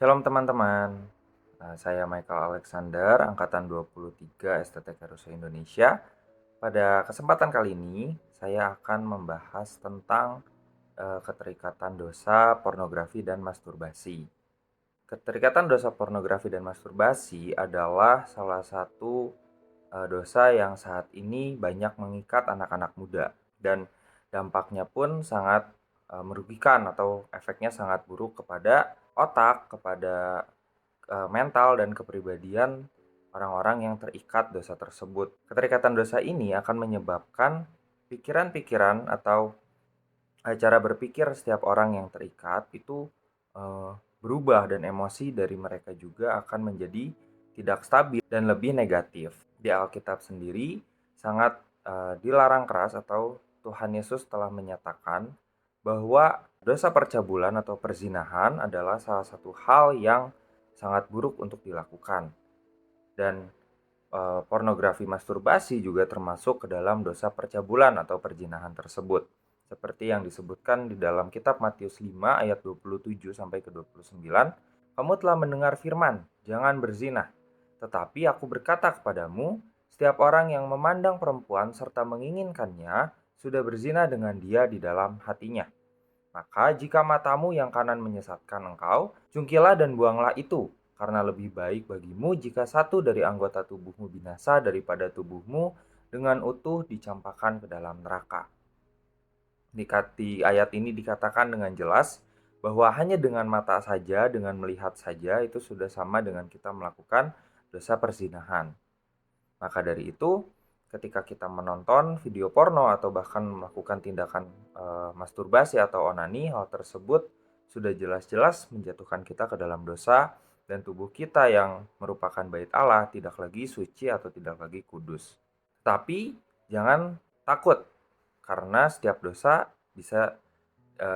Shalom teman-teman. Saya Michael Alexander, angkatan 23 STT Caruso Indonesia. Pada kesempatan kali ini, saya akan membahas tentang keterikatan dosa pornografi dan masturbasi. Keterikatan dosa pornografi dan masturbasi adalah salah satu dosa yang saat ini banyak mengikat anak-anak muda dan dampaknya pun sangat merugikan atau efeknya sangat buruk kepada otak, kepada mental dan kepribadian orang-orang yang terikat dosa tersebut. Keterikatan dosa ini akan menyebabkan pikiran-pikiran atau cara berpikir setiap orang yang terikat itu berubah dan emosi dari mereka juga akan menjadi tidak stabil dan lebih negatif. Di Alkitab sendiri sangat dilarang keras atau Tuhan Yesus telah menyatakan bahwa dosa percabulan atau perzinahan adalah salah satu hal yang sangat buruk untuk dilakukan. Dan pornografi masturbasi juga termasuk ke dalam dosa percabulan atau perzinahan tersebut. Seperti yang disebutkan di dalam kitab Matius 5 ayat 27 sampai ke 29, "Kamu telah mendengar firman, jangan berzina. Tetapi aku berkata kepadamu, setiap orang yang memandang perempuan serta menginginkannya sudah berzina dengan dia di dalam hatinya. Maka jika matamu yang kanan menyesatkan engkau, jungkilah dan buanglah itu, karena lebih baik bagimu jika satu dari anggota tubuhmu binasa daripada tubuhmu dengan utuh dicampakkan ke dalam neraka." Di ayat ini dikatakan dengan jelas bahwa hanya dengan mata saja, dengan melihat saja itu sudah sama dengan kita melakukan dosa perzinahan. Maka dari itu, ketika kita menonton video porno atau bahkan melakukan tindakan masturbasi atau onani, hal tersebut sudah jelas-jelas menjatuhkan kita ke dalam dosa dan tubuh kita yang merupakan bait Allah tidak lagi suci atau tidak lagi kudus. Tapi jangan takut karena setiap dosa bisa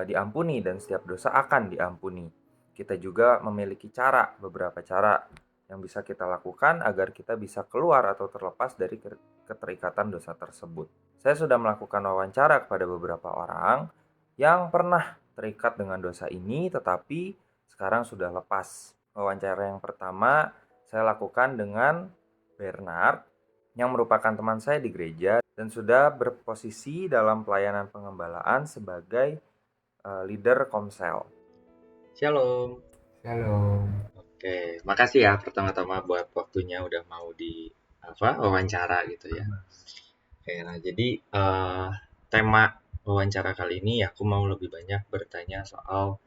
diampuni dan setiap dosa akan diampuni. Kita juga memiliki beberapa cara yang bisa kita lakukan agar kita bisa keluar atau terlepas dari keterikatan dosa tersebut. Saya sudah melakukan wawancara kepada beberapa orang yang pernah terikat dengan dosa ini tetapi sekarang sudah lepas. Wawancara yang pertama saya lakukan dengan Bernard yang merupakan teman saya di gereja dan sudah berposisi dalam pelayanan pengembalaan sebagai leader Komsel. Shalom. Shalom. Oke, makasih ya pertama-tama buat waktunya udah mau wawancara gitu ya. Oke, nah jadi tema wawancara kali ini aku mau lebih banyak bertanya soal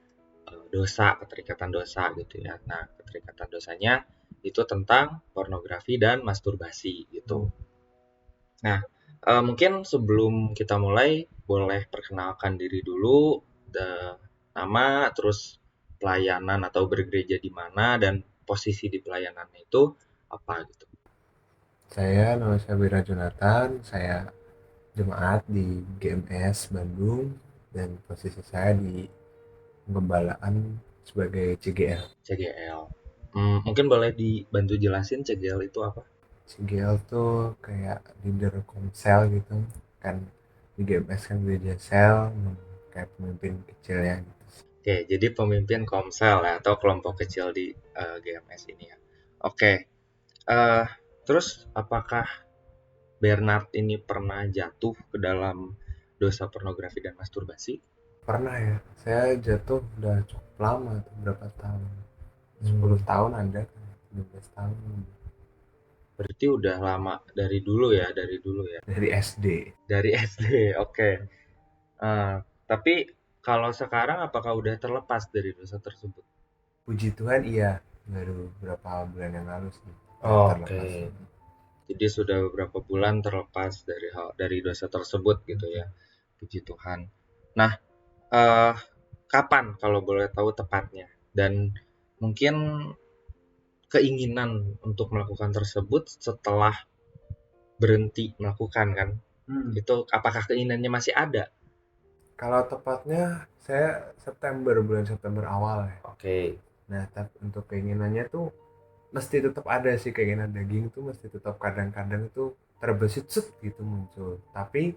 dosa, keterikatan dosa gitu ya. Nah, keterikatan dosanya itu tentang pornografi dan masturbasi gitu. Nah, mungkin sebelum kita mulai boleh perkenalkan diri dulu, nama, terus pelayanan atau bergereja di mana dan posisi di pelayanan itu apa gitu. Nama saya Wira Jonathan, saya jemaat di GMS Bandung dan posisi saya di penggembalaan sebagai CGL. CGL. Mungkin boleh dibantu jelasin CGL itu apa? CGL tuh kayak leader komsel gitu kan, di GMS kan gereja sel, kayak pemimpin kecilnya gitu. Oke, jadi pemimpin Komsel ya, atau kelompok kecil di GMS ini ya. Oke, uh, terus apakah Bernard ini pernah jatuh ke dalam dosa pornografi dan masturbasi? Pernah ya, saya jatuh udah cukup lama tuh, berapa tahun, 10 tahun ada kan, 15 tahun Berarti udah lama dari dulu ya. dari SD. Dari SD, oke. Tapi kalau sekarang apakah udah terlepas dari dosa tersebut? Puji Tuhan iya, baru beberapa bulan yang lalu sih terlepas. Jadi sudah beberapa bulan terlepas dari dosa tersebut gitu ya. Puji Tuhan. Nah, kapan kalau boleh tahu tepatnya? Dan mungkin keinginan untuk melakukan tersebut setelah berhenti melakukan kan? Itu apakah keinginannya masih ada? Kalau tepatnya saya bulan September awal ya. Oke. Nah, untuk keinginannya tuh mesti tetap ada sih, keinginan daging tuh mesti tetap kadang-kadang itu terbesit set gitu muncul. Tapi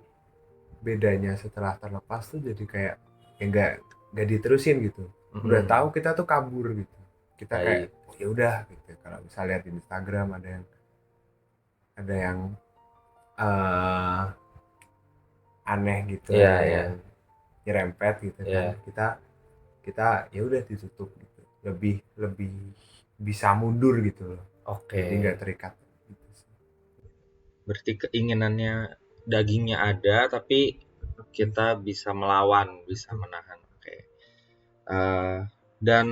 bedanya setelah terlepas tuh jadi kayak ya nggak diterusin gitu. Udah tahu kita tuh kabur gitu. kita kayak Baik. oh ya udah gitu. Kalau misalnya lihat di Instagram ada yang eh, aneh gitu, Iya, ada iya, yang nyerempet gitu kan, iya. kita kita ya udah ditutup gitu, lebih lebih bisa mundur gitu loh, jadi Oke. nggak terikat gitu sih. Berarti keinginannya dagingnya ada, tapi kita bisa melawan, bisa menahan. Oke. Eh, dan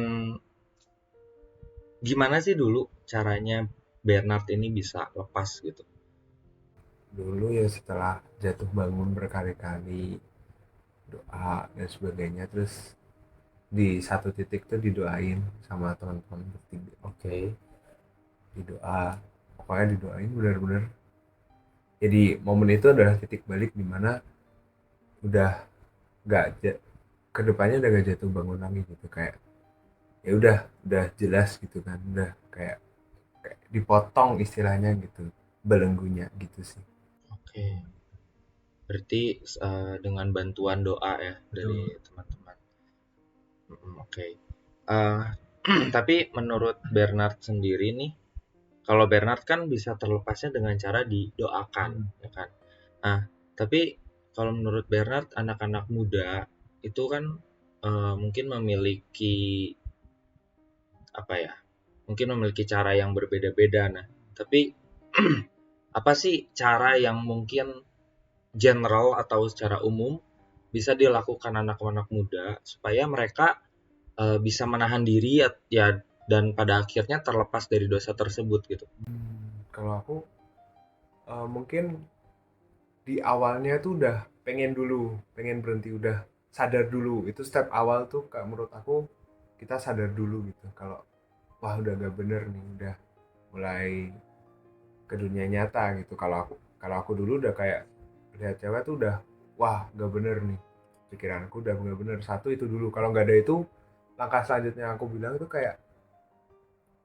gimana sih dulu caranya Bernard ini bisa lepas gitu? Dulu ya setelah jatuh bangun berkali-kali, doa dan sebagainya, terus di satu titik tuh didoain sama teman-teman bertiga, Oke. didoa, pokoknya didoain benar-benar. Jadi momen itu adalah titik balik di mana udah nggak kedepannya udah gak jatuh bangun lagi gitu, kayak ya udah jelas gitu kan, udah kayak dipotong istilahnya gitu belenggunya gitu sih. Oke. Berarti dengan bantuan doa ya dari Betul. teman-teman. Oke. Eh, tapi menurut Bernard sendiri nih, kalau Bernard kan bisa terlepasnya dengan cara didoakan, ya kan? Nah, tapi kalau menurut Bernard, anak-anak muda itu kan mungkin memiliki apa ya? Mungkin memiliki cara yang berbeda-beda. Nah, tapi apa sih cara yang mungkin general atau secara umum bisa dilakukan anak-anak muda supaya mereka bisa menahan diri ya, ya dan pada akhirnya terlepas dari dosa tersebut gitu. Kalau aku mungkin di awalnya tuh udah pengen berhenti, udah sadar dulu, itu step awal tuh kak, menurut aku kita sadar dulu gitu kalau wah udah gak bener nih, udah mulai ke dunia nyata gitu. Kalau aku dulu udah kayak lihat cewek tuh udah wah gak bener nih, pikiranku udah gak bener. Satu itu dulu, kalau nggak ada itu langkah selanjutnya aku bilang itu kayak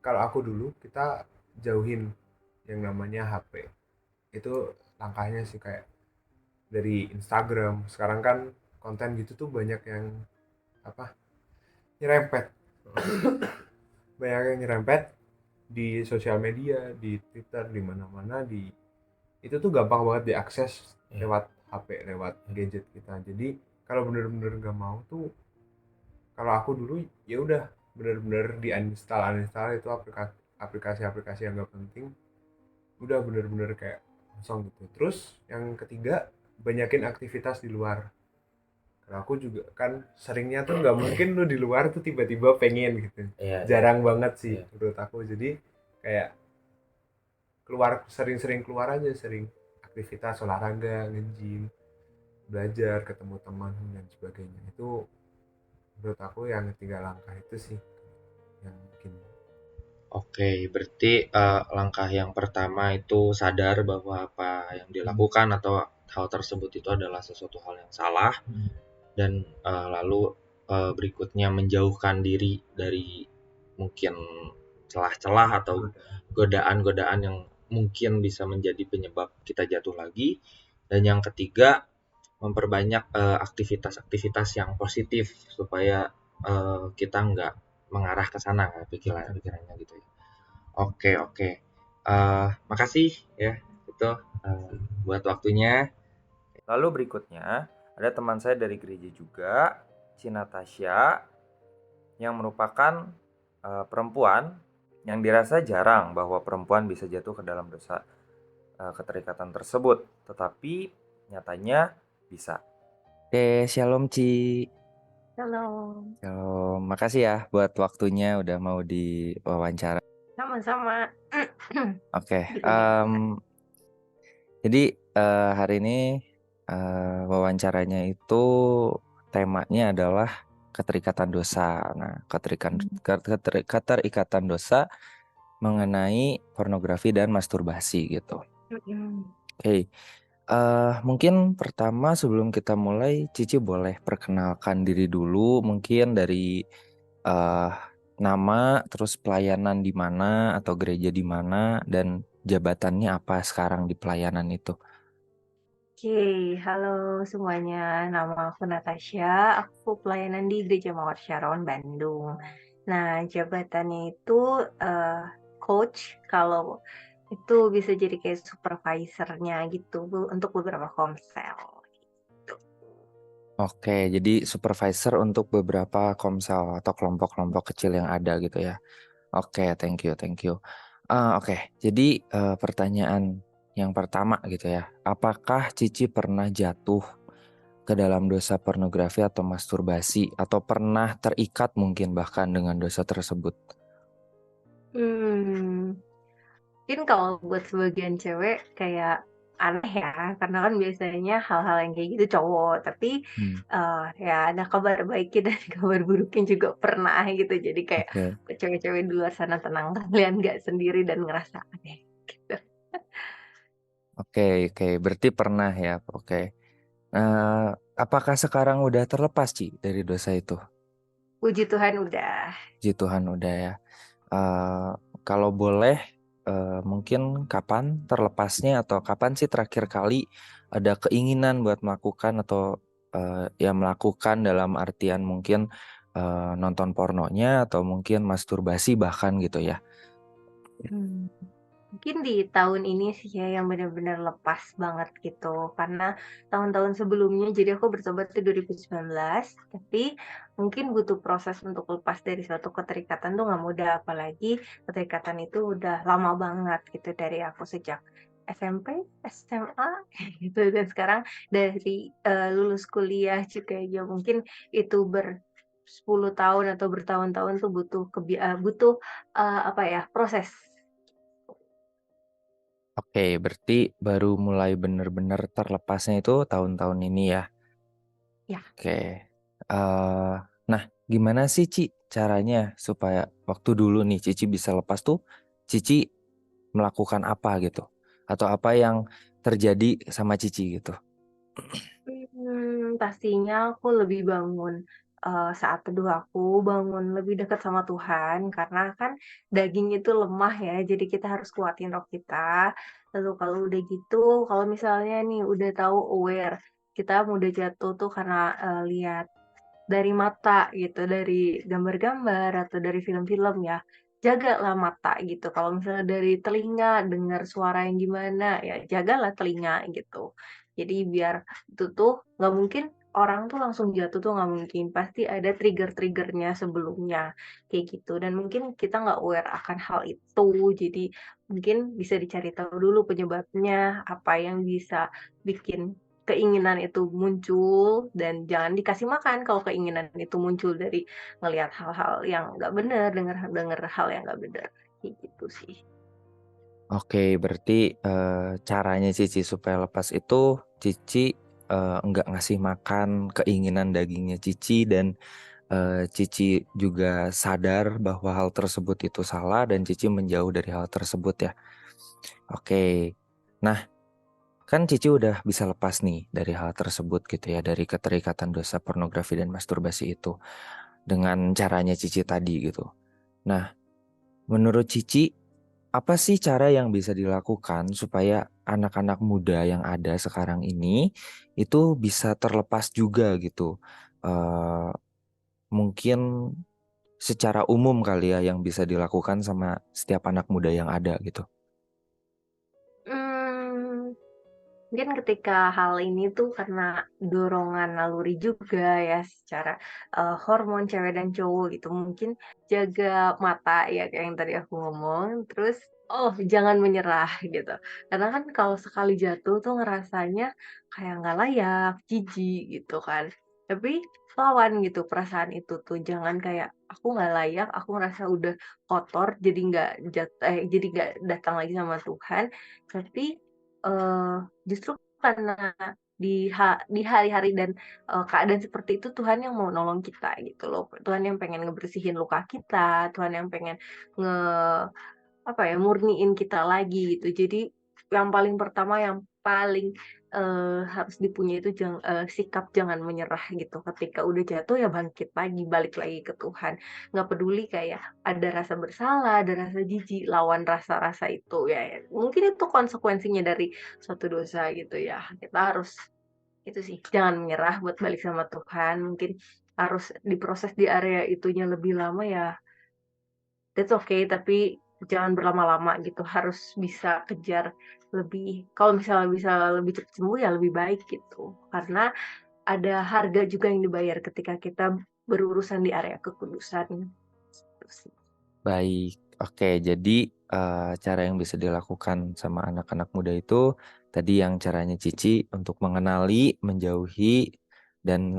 kalau aku dulu kita jauhin yang namanya HP. Itu langkahnya sih, kayak dari Instagram sekarang kan konten gitu tuh banyak yang apa, nyerempet, banyak yang nyerempet di sosial media, di Twitter, di mana-mana, di itu tuh gampang banget diakses Iya. lewat HP, lewat gadget kita. Jadi kalau bener-bener gak mau tuh, kalau aku dulu ya udah bener-bener di uninstall uninstall itu aplikasi-aplikasi yang gak penting, udah bener-bener kayak kosong gitu. Terus yang ketiga, banyakin aktivitas di luar. Kalau aku juga kan seringnya tuh nggak mungkin lu di luar tuh tiba-tiba pengen gitu, Iya, iya, jarang banget sih iya. menurut aku. Jadi kayak keluar, sering-sering keluar aja, sering aktivitas olahraga, nge-gym, belajar, ketemu teman dan sebagainya. Itu menurut aku yang tiga langkah itu sih yang mungkin. Oke, berarti langkah yang pertama itu sadar bahwa apa yang dilakukan atau hal tersebut itu adalah sesuatu hal yang salah, dan lalu berikutnya menjauhkan diri dari mungkin celah-celah atau godaan-godaan yang mungkin bisa menjadi penyebab kita jatuh lagi, dan yang ketiga memperbanyak aktivitas-aktivitas yang positif supaya kita nggak mengarah ke sana pikirannya gitu ya. Oke, oke. Makasih ya itu buat waktunya. Lalu berikutnya, ada teman saya dari gereja juga, si Natasha, yang merupakan perempuan yang dirasa jarang bahwa perempuan bisa jatuh ke dalam dosa keterikatan tersebut, tetapi nyatanya bisa. Oke, shalom Ci. Halo, Shalom, makasih ya buat waktunya udah mau diwawancara. sama-sama. Oke, Gimana? jadi hari ini wawancaranya itu temanya adalah keterikatan dosa. Nah, keterikatan dosa mengenai pornografi dan masturbasi gitu. Oke, mungkin pertama sebelum kita mulai, Cici boleh perkenalkan diri dulu, mungkin dari eh, nama, terus pelayanan di mana atau gereja di mana, dan jabatannya apa sekarang di pelayanan itu. Oke, halo semuanya. Nama aku Natasha. Aku pelayanan di Gereja Mawar Sharon, Bandung. Nah, jabatannya itu coach, kalau itu bisa jadi kayak supervisornya gitu untuk beberapa komsel. Gitu. Oke, jadi supervisor untuk beberapa komsel atau kelompok-kelompok kecil yang ada gitu ya. Oke, thank you, thank you. Oke, jadi pertanyaan yang pertama gitu ya. Apakah Cici pernah jatuh ke dalam dosa pornografi atau masturbasi atau pernah terikat mungkin bahkan dengan dosa tersebut? Hmm, mungkin kalau buat sebagian cewek kayak aneh ya, karena kan biasanya hal-hal yang kayak gitu cowok, tapi Hmm, ya ada kabar baiknya dan kabar buruknya juga pernah gitu. Jadi kayak oke, cewek-cewek di luar sana tenang, kalian nggak sendiri dan ngerasa aneh gitu. oke, oke. Berarti pernah ya. Oke. Eh, apakah sekarang udah terlepas Ci dari dosa itu? Puji Tuhan udah. Puji Tuhan udah ya. Eh, kalau boleh, mungkin kapan terlepasnya atau kapan sih terakhir kali ada keinginan buat melakukan atau ya melakukan dalam artian mungkin nonton pornonya atau mungkin masturbasi bahkan gitu ya. Hmm. Mungkin di tahun ini sih ya yang benar-benar lepas banget gitu. Karena tahun-tahun sebelumnya, jadi aku bertobat itu 2019, tapi mungkin butuh proses untuk lepas dari suatu keterikatan tuh nggak mudah, apalagi keterikatan itu udah lama banget gitu dari aku sejak SMP, SMA gitu, dan sekarang dari lulus kuliah juga ya mungkin itu 10 tahun atau bertahun-tahun tuh butuh apa ya, proses. Oke, berarti baru mulai bener-bener terlepasnya itu tahun-tahun ini ya. Ya. Oke. Nah, gimana sih Ci caranya supaya waktu dulu nih Cici bisa lepas tuh Cici melakukan apa gitu? Atau apa yang terjadi sama Cici gitu? Pastinya aku lebih bangun, saat teduh aku, bangun lebih dekat sama Tuhan, karena kan daging itu lemah ya, jadi kita harus kuatin roh kita. Lalu kalau udah gitu, kalau misalnya nih udah tahu aware, kita mudah jatuh tuh karena, lihat dari mata gitu, dari gambar-gambar atau dari film-film ya, jagalah mata gitu. Kalau misalnya dari telinga dengar suara yang gimana, ya jagalah telinga gitu. Jadi biar itu tuh nggak mungkin orang tuh langsung jatuh tuh nggak mungkin, pasti ada trigger-triggernya sebelumnya, kayak gitu. Dan mungkin kita nggak aware akan hal itu, jadi mungkin bisa dicari tahu dulu penyebabnya, apa yang bisa bikin keinginan itu muncul dan jangan dikasih makan kalau keinginan itu muncul dari ngelihat hal-hal yang nggak bener, denger denger hal yang nggak bener, kayak gitu sih. Oke, berarti caranya Cici supaya lepas itu Cici nggak ngasih makan keinginan dagingnya Cici dan Cici juga sadar bahwa hal tersebut itu salah dan Cici menjauh dari hal tersebut ya. Oke. Nah, kan Cici udah bisa lepas nih dari hal tersebut gitu ya, dari keterikatan dosa pornografi dan masturbasi itu dengan caranya Cici tadi gitu. Nah, menurut Cici, apa sih cara yang bisa dilakukan supaya anak-anak muda yang ada sekarang ini itu bisa terlepas juga gitu? Eh, mungkin secara umum kali ya yang bisa dilakukan sama setiap anak muda yang ada gitu. Mmm. Mungkin ketika hal ini tuh karena dorongan naluri juga ya secara, hormon cewek dan cowok gitu, mungkin jaga mata ya kayak yang tadi aku ngomong, terus, oh jangan menyerah gitu. Karena kan kalau sekali jatuh tuh ngerasanya kayak nggak layak, jijik gitu kan. Tapi lawan gitu perasaan itu tuh, jangan kayak, "Aku nggak layak, aku ngerasa udah kotor jadi nggak datang lagi sama Tuhan." Tapi justru karena di hari-hari dan, keadaan seperti itu Tuhan yang mau nolong kita gitu loh. Tuhan yang pengen ngebersihin luka kita, Tuhan yang pengen nge apa ya, murniin kita lagi gitu. Jadi yang paling pertama, yang paling, harus dipunya itu sikap jangan menyerah gitu. Ketika udah jatuh ya bangkit lagi, balik lagi ke Tuhan. Nggak peduli kayak ada rasa bersalah, ada rasa jijik, lawan rasa-rasa itu ya ya. Mungkin itu konsekuensinya dari suatu dosa gitu ya. Kita harus itu sih, jangan menyerah buat balik sama Tuhan. Mungkin harus diproses di area itunya lebih lama ya, that's okay, tapi jangan berlama-lama gitu, harus bisa kejar lebih, kalau misalnya bisa lebih cepat sembuh ya lebih baik gitu. Karena ada harga juga yang dibayar ketika kita berurusan di area kekudusan, gitu sih. Baik, oke. Jadi cara yang bisa dilakukan sama anak-anak muda itu tadi yang caranya Cici untuk mengenali, menjauhi, dan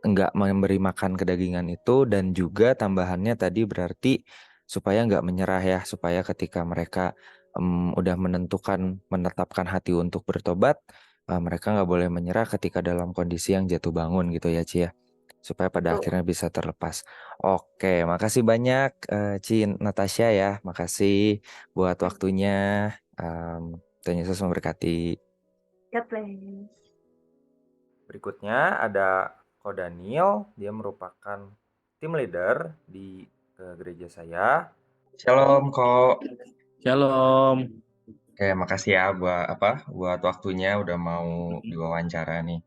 enggak memberi makan kedagingan itu, dan juga tambahannya tadi berarti supaya enggak menyerah ya, supaya ketika mereka udah menetapkan hati untuk bertobat, mereka nggak boleh menyerah ketika dalam kondisi yang jatuh bangun gitu ya Ci ya, supaya pada Betul. akhirnya bisa terlepas. Oke, makasih banyak Ci Natasha ya, makasih buat waktunya. Tuhan Yesus memberkati. God bless. Berikutnya ada Ko Daniel, dia merupakan tim leader di gereja saya. Shalom kok. Shalom. Oke, makasih ya buat waktunya udah mau diwawancara nih.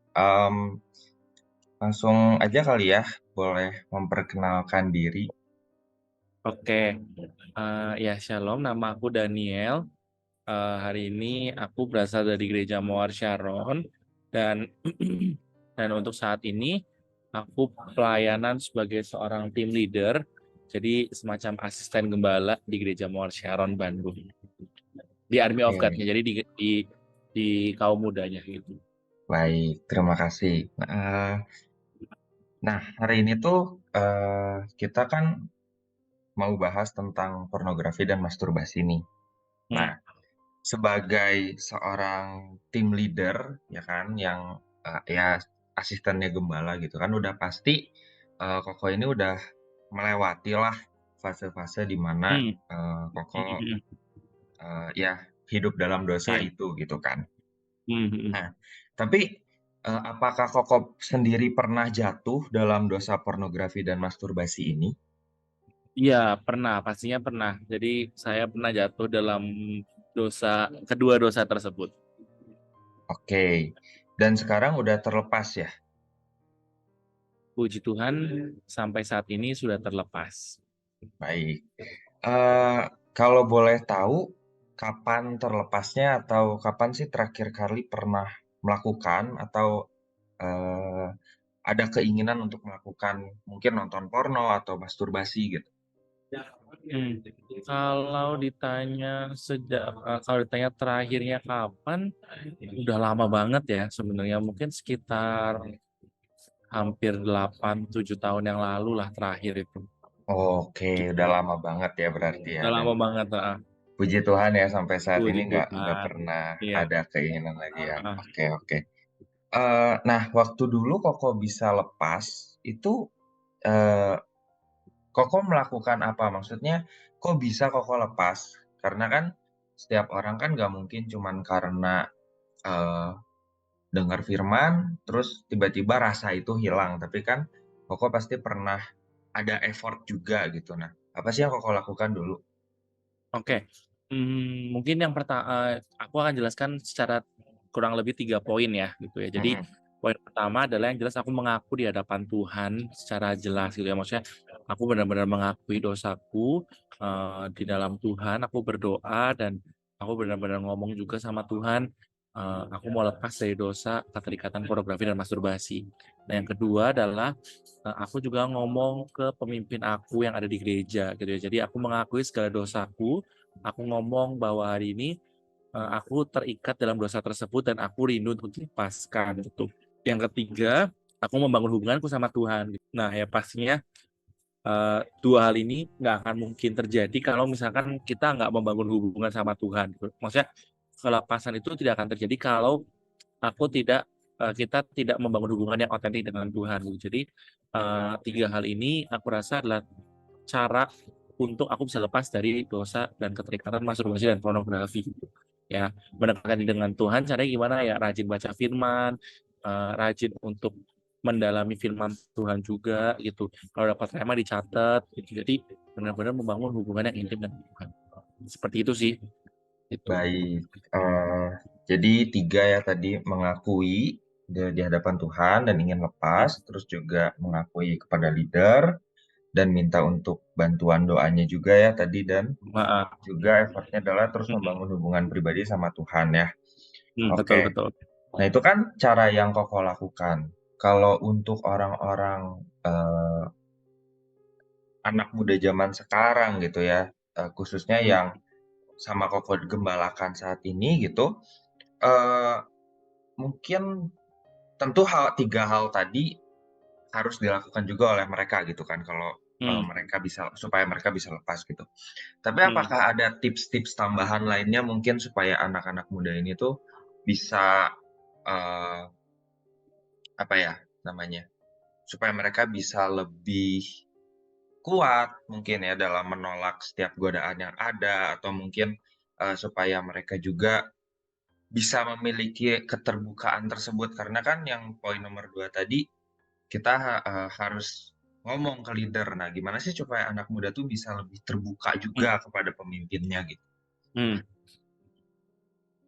Langsung aja kali ya, boleh memperkenalkan diri. Oke, ya shalom. Nama aku Daniel. Hari ini aku berasal dari Gereja Mawar Sharon dan dan untuk saat ini aku pelayanan sebagai seorang tim leader, jadi semacam asisten gembala di Gereja Mawar Sharon Bandung, di Army of Oke, God-nya, jadi di kaum mudanya gitu. baik, terima kasih. Nah, hari ini tuh kita kan mau bahas tentang pornografi dan masturbasi nih. Nah, sebagai seorang tim leader ya kan yang ya asistennya gembala gitu kan udah pasti Koko ini udah melewati lah fase-fase di mana Koko ya hidup dalam dosa Iya. itu gitu kan. Hmm. Nah, tapi apakah Koko sendiri pernah jatuh dalam dosa pornografi dan masturbasi ini? Iya, pernah, pastinya pernah. Jadi saya pernah jatuh dalam kedua dosa tersebut. Oke, dan sekarang udah terlepas ya? Puji Tuhan, sampai saat ini sudah terlepas. Baik. Kalau boleh tahu, kapan terlepasnya atau kapan sih terakhir kali pernah melakukan atau ada keinginan untuk melakukan mungkin nonton porno atau masturbasi gitu? Kalau ditanya terakhirnya kapan, udah lama banget ya sebenarnya. Mungkin sekitar hampir 8-7 tahun yang lalu lah terakhir itu. Oke, udah Gitu. lama banget ya berarti ya. Udah lama Dan banget. puji Tuhan ya sampai saat Puji ini nggak Tuhan. pernah Iya. ada keinginan lagi ya. Ah. Oke. Nah, waktu dulu Koko bisa lepas itu eh, Koko melakukan apa? Maksudnya, kok bisa Koko lepas? Karena kan setiap orang kan nggak mungkin cuman karena eh, dengar firman, terus tiba-tiba rasa itu hilang. Tapi kan Koko pasti pernah ada effort juga gitu. Nah, apa sih yang Koko lakukan dulu? Oke, mungkin yang pertama aku akan jelaskan secara kurang lebih 3 poin ya gitu ya. Jadi Mm-mm. poin pertama adalah yang jelas aku mengaku di hadapan Tuhan secara jelas gitu ya. Maksudnya aku benar-benar mengakui dosaku di dalam Tuhan. Aku berdoa dan aku benar-benar ngomong juga sama Tuhan. Aku mau lepas dari dosa keterikatan pornografi dan masturbasi. Nah yang kedua adalah aku juga ngomong ke pemimpin aku yang ada di gereja gitu ya. Jadi aku mengakui segala dosaku, aku ngomong bahwa hari ini aku terikat dalam dosa tersebut dan aku rindu untuk dilepaskan gitu. Yang ketiga, aku membangun hubunganku sama Tuhan. Nah ya pastinya dua hal ini nggak akan mungkin terjadi kalau misalkan kita nggak membangun hubungan sama Tuhan. Gitu. Maksudnya kelepasan itu tidak akan terjadi kalau kita tidak membangun hubungan yang otentik dengan Tuhan. Gitu. Jadi tiga hal ini aku rasa adalah cara untuk aku bisa lepas dari dosa dan keterikatan masturbasi dan pornografi. Ya, mendekatkan diri dengan Tuhan. Caranya gimana ya? Rajin baca Firman, rajin untuk mendalami Firman Tuhan juga gitu. Kalau dapat tema dicatat. Gitu. Jadi benar-benar membangun hubungan yang intim dengan Tuhan. Seperti itu sih. Gitu. Baik. Jadi 3 ya tadi mengakui di hadapan Tuhan dan ingin lepas, terus juga mengakui kepada leader, dan minta untuk bantuan doanya juga ya tadi, dan Heeh. juga effortnya adalah terus Mm-mm. membangun hubungan pribadi sama Tuhan ya. Betul Oke. betul. Nah, itu kan cara yang Koko lakukan. Kalau untuk orang-orang anak muda zaman sekarang gitu ya, khususnya Mm. yang sama Koko gembalakan saat ini gitu, eee, mungkin tentu tiga hal tadi harus dilakukan juga oleh mereka gitu kan kalau, Mm. mereka bisa supaya mereka bisa lepas gitu. Tapi Mm. apakah ada tips-tips tambahan lainnya mungkin supaya anak-anak muda ini tuh bisa, eee, apa ya namanya, supaya mereka bisa lebih kuat mungkin ya dalam menolak setiap godaan yang ada atau mungkin, supaya mereka juga bisa memiliki keterbukaan tersebut karena kan yang poin nomor 2 tadi kita harus ngomong ke leader. Nah, gimana sih supaya anak muda tuh bisa lebih terbuka Mm. juga kepada pemimpinnya gitu? Mm.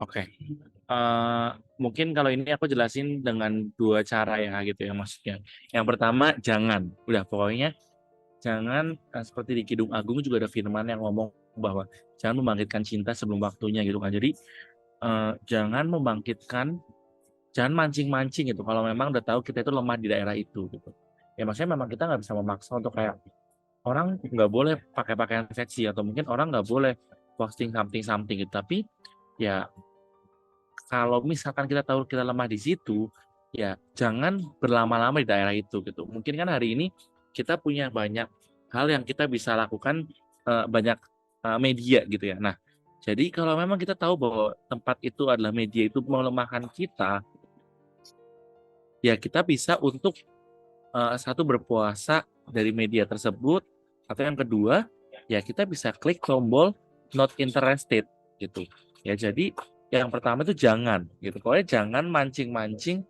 Oke. Mungkin kalau ini aku jelasin dengan dua cara ya gitu ya maksudnya. Yang pertama jangan, udah pokoknya jangan seperti di Kidung Agung juga ada firman yang ngomong bahwa jangan membangkitkan cinta sebelum waktunya gitu kan. Jadi jangan mancing-mancing gitu kalau memang udah tahu kita itu lemah di daerah itu gitu. Ya maksudnya memang kita nggak bisa memaksa untuk kayak orang nggak boleh pakai pakaian seksi atau mungkin orang nggak boleh posting something gitu. Tapi ya kalau misalkan kita tahu kita lemah di situ, ya jangan berlama-lama di daerah itu gitu. Mungkin kan hari ini kita punya banyak hal yang kita bisa lakukan, banyak media gitu ya. Nah, jadi kalau memang kita tahu bahwa tempat itu adalah media itu melemahkan kita, ya kita bisa untuk satu berpuasa dari media tersebut, atau yang kedua, ya kita bisa klik tombol not interested gitu. Ya jadi yang pertama itu jangan gitu. Pokoknya jangan mancing-mancing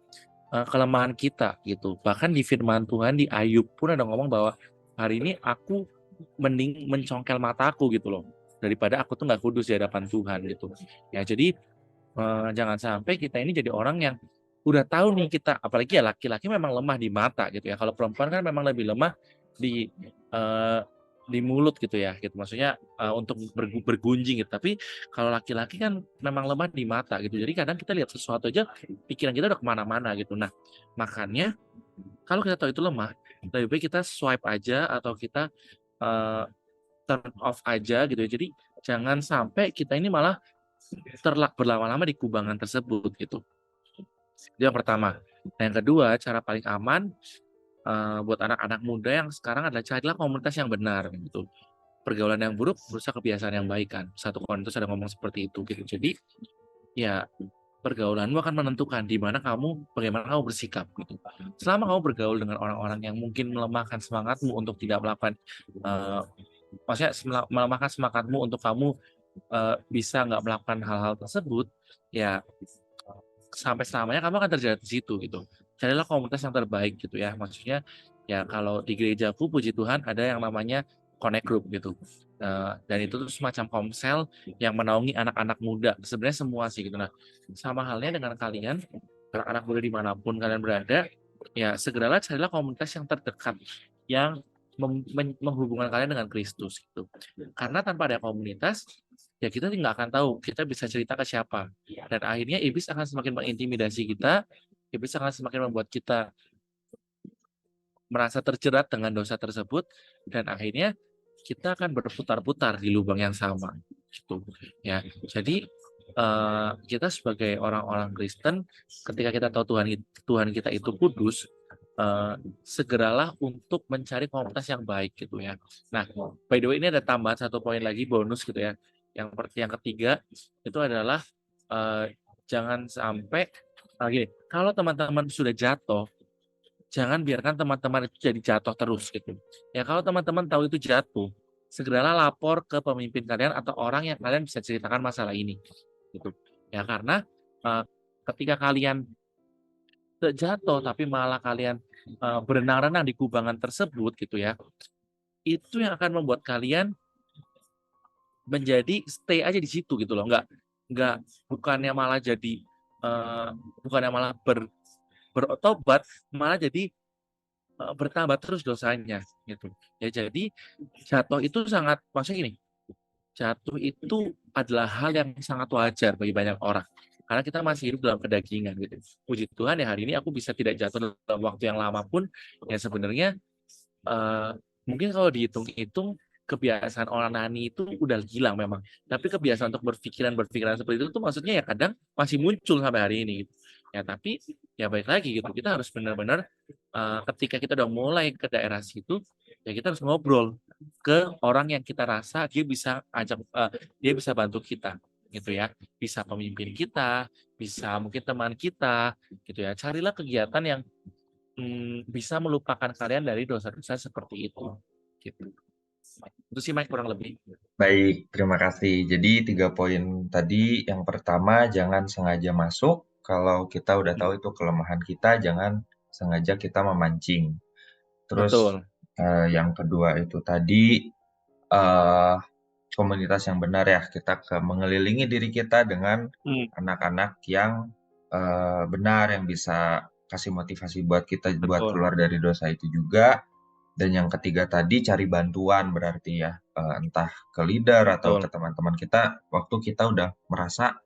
kelemahan kita gitu. Bahkan di firman Tuhan di Ayub pun ada ngomong bahwa hari ini aku mending mencongkel mataku gitu loh daripada aku tuh nggak kudus di hadapan Tuhan gitu. Ya jadi jangan sampai kita ini jadi orang yang udah tahu nih kita, apalagi ya laki-laki memang lemah di mata gitu ya. Kalau perempuan kan memang lebih lemah di eee, di mulut gitu ya, gitu. Maksudnya, untuk bergunjing gitu. Tapi kalau laki-laki kan memang lemah di mata gitu. Jadi kadang kita lihat sesuatu aja pikiran kita udah kemana mana gitu. Nah, makanya kalau kita tahu itu lemah, lebih baik kita swipe aja atau kita, eee, turn off aja gitu ya. Jadi jangan sampai kita ini malah berlama-lama di kubangan tersebut gitu. Itu yang pertama. Nah, yang kedua, cara paling aman, buat anak-anak muda yang sekarang adalah carilah komunitas yang benar gitu. Pergaulan yang buruk merusak kebiasaan yang baik kan. 1 Korintus ada ngomong seperti itu gitu. Jadi, ya pergaulanmu akan menentukan di mana bagaimana kamu bersikap gitu. Selama kamu bergaul dengan orang-orang yang mungkin melemahkan semangatmu untuk tidak melakukan, eee, maksudnya melemahkan semangatmu untuk kamu, bisa nggak melakukan hal-hal tersebut, ya sampai selamanya kamu akan terjadi di situ gitu. Carilah komunitas yang terbaik gitu ya. Maksudnya ya kalau di gerejaku puji Tuhan ada yang namanya Connect Group gitu. Dan itu tuh semacam komsel yang menaungi anak-anak muda. Sebenarnya semua sih gitu. Nah, sama halnya dengan kalian, anak-anak muda dimanapun kalian berada, ya segeralah carilah komunitas yang terdekat yang menghubungkan kalian dengan Kristus gitu. Karena tanpa ada komunitas, ya kita nggak akan tahu kita bisa cerita ke siapa. Dan akhirnya iblis akan semakin mengintimidasi kita, iblis akan semakin membuat kita merasa terjerat dengan dosa tersebut, dan akhirnya kita akan berputar-putar di lubang yang sama, gitu. Ya, jadi kita sebagai orang-orang Kristen, ketika kita tahu Tuhan kita itu kudus, segeralah untuk mencari komunitas yang baik, gitu ya. Nah, by the way ini ada tambahan 1 poin lagi bonus gitu ya. Yang ketiga itu adalah jangan sampai gini, kalau teman-teman sudah jatuh, jangan biarkan teman-teman itu jadi jatuh terus gitu. Ya kalau teman-teman tahu itu jatuh, segeralah lapor ke pemimpin kalian atau orang yang kalian bisa ceritakan masalah ini gitu. Ya karena ketika kalian jatuh tapi malah kalian berenang-renang di kubangan tersebut gitu ya, itu yang akan membuat kalian menjadi stay aja di situ gitu loh, nggak bukannya malah bukannya malah bertobat, malah jadi bertambah terus dosanya gitu. Ya jadi jatuh itu maksudnya gini, jatuh itu adalah hal yang sangat wajar bagi banyak orang. Karena kita masih hidup dalam kedagingan gitu. Puji Tuhan ya hari ini aku bisa tidak jatuh dalam waktu yang lama pun, ya sebenarnya eh, mungkin kalau dihitung-hitung kebiasaan onani itu udah hilang memang. Tapi kebiasaan untuk berpikiran seperti itu tuh maksudnya ya kadang masih muncul sampai hari ini gitu. Ya tapi ya baik lagi gitu. Kita harus benar-benar ketika kita udah mulai ke daerah situ, ya kita harus ngobrol ke orang yang kita rasa dia bisa bantu kita gitu ya. Bisa pemimpin kita, bisa mungkin teman kita gitu ya. Carilah kegiatan yang bisa melupakan kalian dari dosa-dosa seperti itu. Gitu. Itu sih Mike kurang lebih. Baik, terima kasih. Jadi 3 poin tadi, yang pertama jangan sengaja masuk. Kalau kita udah tahu itu kelemahan kita, jangan sengaja kita memancing. Terus Betul. yang kedua itu tadi komunitas yang benar ya, kita mengelilingi diri kita dengan anak-anak yang benar, yang bisa kasih motivasi buat kita buat Betul. keluar dari dosa itu juga. Dan yang ketiga tadi cari bantuan berarti ya, entah ke leader atau ke Betul. teman-teman kita waktu kita udah merasa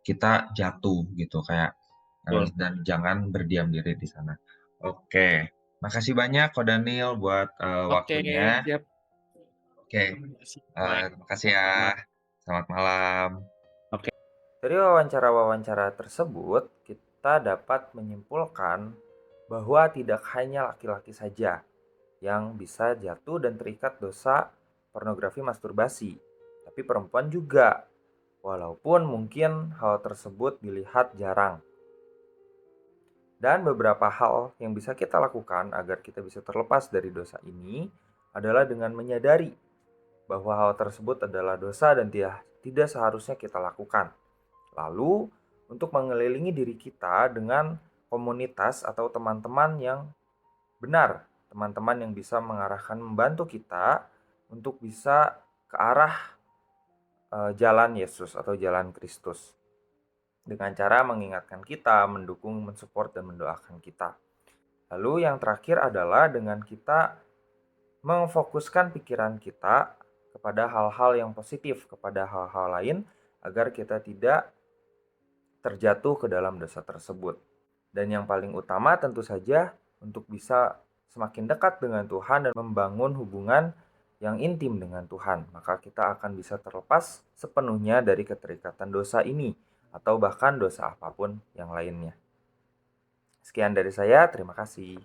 kita jatuh gitu kayak Betul. dan jangan berdiam diri di sana. Oke, makasih banyak Ko Daniel buat Oke, waktunya. siap. Oke, Terima kasih, Mike. terima kasih ya. Selamat malam. Oke. Dari wawancara-wawancara tersebut, kita dapat menyimpulkan bahwa tidak hanya laki-laki saja yang bisa jatuh dan terikat dosa pornografi masturbasi, tapi perempuan juga. Walaupun mungkin hal tersebut dilihat jarang. Dan beberapa hal yang bisa kita lakukan agar kita bisa terlepas dari dosa ini adalah dengan menyadari bahwa hal tersebut adalah dosa dan tidak seharusnya kita lakukan. Lalu, untuk mengelilingi diri kita dengan komunitas atau teman-teman yang benar, teman-teman yang bisa mengarahkan, membantu kita untuk bisa ke arah jalan Yesus atau jalan Kristus. Dengan cara mengingatkan kita, mendukung, mensupport, dan mendoakan kita. Lalu yang terakhir adalah dengan kita memfokuskan pikiran kita kepada hal-hal yang positif, kepada hal-hal lain, agar kita tidak terjatuh ke dalam dosa tersebut. Dan yang paling utama tentu saja untuk bisa semakin dekat dengan Tuhan dan membangun hubungan yang intim dengan Tuhan, maka kita akan bisa terlepas sepenuhnya dari keterikatan dosa ini atau bahkan dosa apapun yang lainnya. Sekian dari saya, terima kasih.